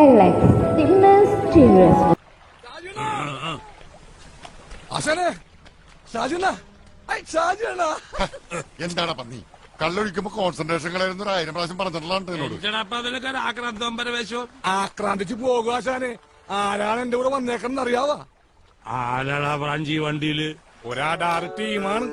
LX, the mysterious. എന്താണ് പന്നി കള്ളൊഴിക്കുമ്പോ concentration കളയുന്ന 1000 പ്രാവശ്യം പറഞ്ഞിട്ടുള്ള ആക്രാന്തിച്ച് പോകുക ആശാനെ. ആരാണ് എന്റെ കൂടെ വന്നേക്കെന്ന് അറിയാവാ? ആരാടാ ബ്രാഞ്ചി വണ്ടിയില്? ഒരാധാറ് ടീമാണ്.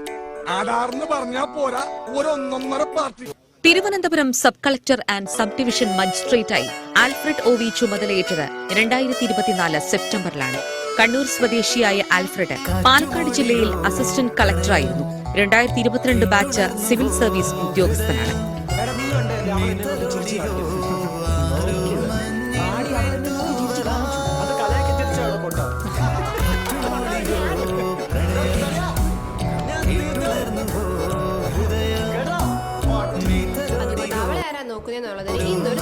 ആധാർന്ന് പറഞ്ഞാ പോരാ, ഒരു 1.5 party. Thiruvananthapuram sub collector and sub division മജിസ്ട്രേറ്റായി ആൽഫ്രഡ് OV ചുമതലയേറ്റത് 2024 സെപ്റ്റംബറിലാണ്. കണ്ണൂർ സ്വദേശിയായ ആൽഫ്രഡ് പാലക്കാട് ജില്ലയിൽ അസിസ്റ്റന്റ് കളക്ടറായിരുന്നു. 2022 ബാച്ച് സിവിൽ സർവീസ് ഉദ്യോഗസ്ഥനാണ്. നോക്കുന്നതിന് ഇന്നൊരു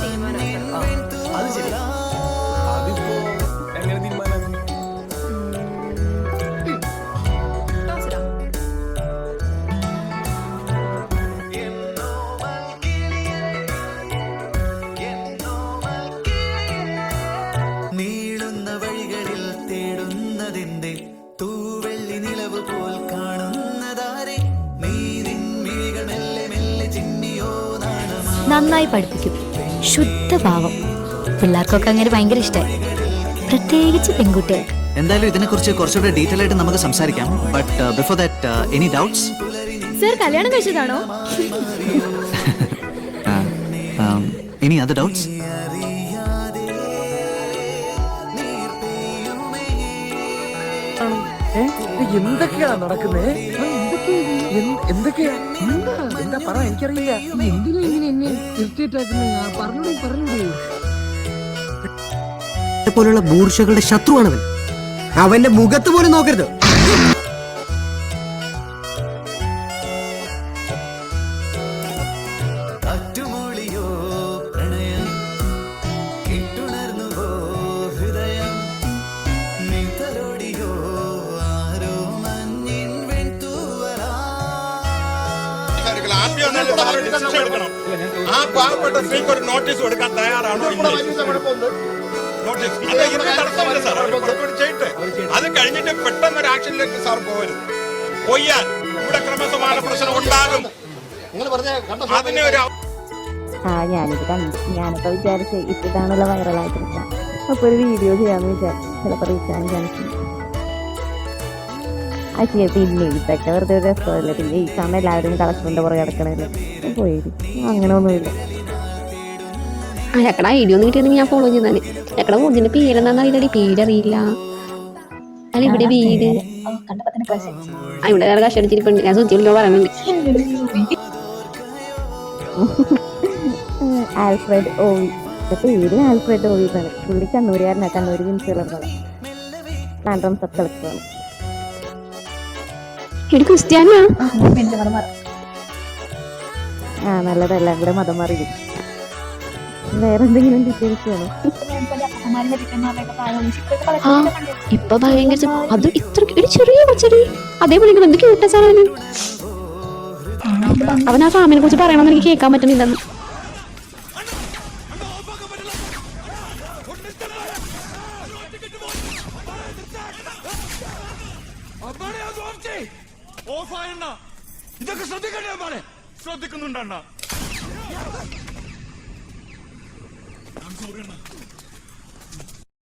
നീളുന്ന വഴികളിൽ തേടുന്നതിന്റെ തൂവെള്ളി നിലവ് പോൽ കാണുന്നതാരെ നീ നിൻമിഴികൾ മെല്ലെ മെല്ലെ ചിന്നിയോ നാണമാ. നന്നായി പഠിപ്പിക്കും, ശുദ്ധഭാവം. പിള്ളേർക്കൊക്കെ അങ്ങനെ ഭയങ്കര ഇഷ്ടമായി, പ്രത്യേകിച്ച് പെൺകുട്ടികൾക്ക്. എന്തായാലും ഇതിനെക്കുറിച്ച് കുറച്ചുകൂടെ ഡീറ്റെയിൽ ആയിട്ട് നമുക്ക് സംസാരിക്കാം. But before that any doubts? Sir കല്യാണം കഴിച്ചതാണോ? Any other doubts? എന്തൊക്കെയാ നടക്കുന്നേ? എന്തൊക്കെയാ? എന്താ പറ, എനിക്കറിയില്ല. എന്തിനാ ഇങ്ങനെ എന്നെ ഇറിറ്റേറ്റ് ആക്കുന്നത്? പറഞ്ഞൂടെ. പോലുള്ള ബൂർഷകളുടെ ശത്രുവാണവൻ. അവന്റെ മുഖത്ത് പോലും നോക്കരുത്. ആ പാവപ്പെട്ട സ്ത്രീക്ക് ഒരു നോട്ടീസ് കൊടുക്കാൻ തയ്യാറാണോ? അത് കഴിഞ്ഞിട്ട് പെട്ടെന്ന് ഒരു ആക്ഷനിലേക്ക് സാർ പോകരുത്. പോയാൽ ഇവിടെ ക്രമസമാധാന പ്രശ്നം ഉണ്ടാകും. അതിനെ ഒരു ഞാനിത് കണ്ടു. ഞാനിപ്പോ വിചാരിച്ച് ഇതാണല്ലോ വൈറലായിട്ടിരിക്കാം, അപ്പൊ ഒരു വീഡിയോ ചെയ്യാന്ന് വിചാരിച്ചു. ചിലപ്പോ റീച്ചാൻ ചാൻസ്. അച്ഛയെ പിന്നെ ഇതൊക്കെ വെറുതെ ഒരു രസമല്ല. പിന്നെ ഈ സമയം എല്ലാവരും കളക്ഷന്റെ പുറകെ കിടക്കണല്ലോ. പോയി അങ്ങനെ ഒന്നുമില്ല. ഞക്കടെ ഐഡിയ ഒന്നും കിട്ടിയെങ്കിൽ ഞാൻ ഫോളോ ചെയ്യുന്നതാണ്. ഞക്കടെ മുറിന്റെ പേരെന്താന്ന് അറിയില്ലടി, പേരറിയില്ല. അല്ല ഇവിടെ വീട് ഇവിടെ വേറെ കഷ്ടടിച്ചിരിപ്പുണ്ട്. ഞാൻ സുഖിച്ചോ പറയുന്നുണ്ട്. ആൽഫ്രഡ് OV, പേര് ആൽഫ്രഡ് OV ആണ്. പുള്ളി കണ്ണൂരുകാരനാണ്. കണ്ണൂർ വിൻസുകളാണ്. ട്രാൻഡ്രം സബ് കളക്ടറാണ്. ആ നല്ലതല്ല, ഇവിടെ മതം മാറിയിരിക്കും. വേറെന്തെങ്കിലും ഡീറ്റെയിൽസ് വേണോ? ഇപ്പൊ ഭയങ്കര അത് ഇത്ര ചെറിയ കൊച്ചടി. അതേപോലെ എന്തൊക്കെ കൂട്ടാണ് അവൻ. ആ ഫാമിനെ കുറിച്ച് പറയണമെന്ന് എനിക്ക് കേൾക്കാൻ പറ്റുന്നില്ലെന്ന്. ഇതൊക്കെ ശ്രദ്ധിക്കണ്ടേ? ശ്രദ്ധിക്കുന്നുണ്ടണ്ണ.